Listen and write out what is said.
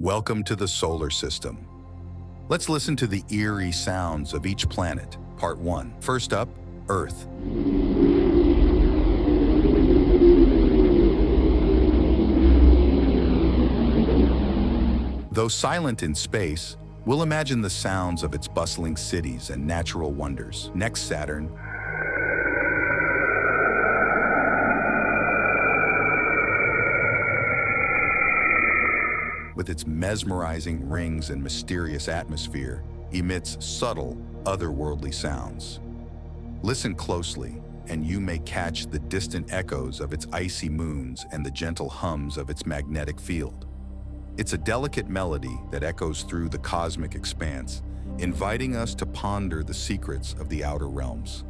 Welcome to the solar system. Let's listen to the eerie sounds of each planet. Part 1. First up, Earth. Though silent in space, we'll imagine the sounds of its bustling cities and natural wonders. Next, Saturn. With its mesmerizing rings and mysterious atmosphere, emits subtle, otherworldly sounds. Listen closely, and you may catch the distant echoes of its icy moons and the gentle hums of its magnetic field. It's a delicate melody that echoes through the cosmic expanse, inviting us to ponder the secrets of the outer realms.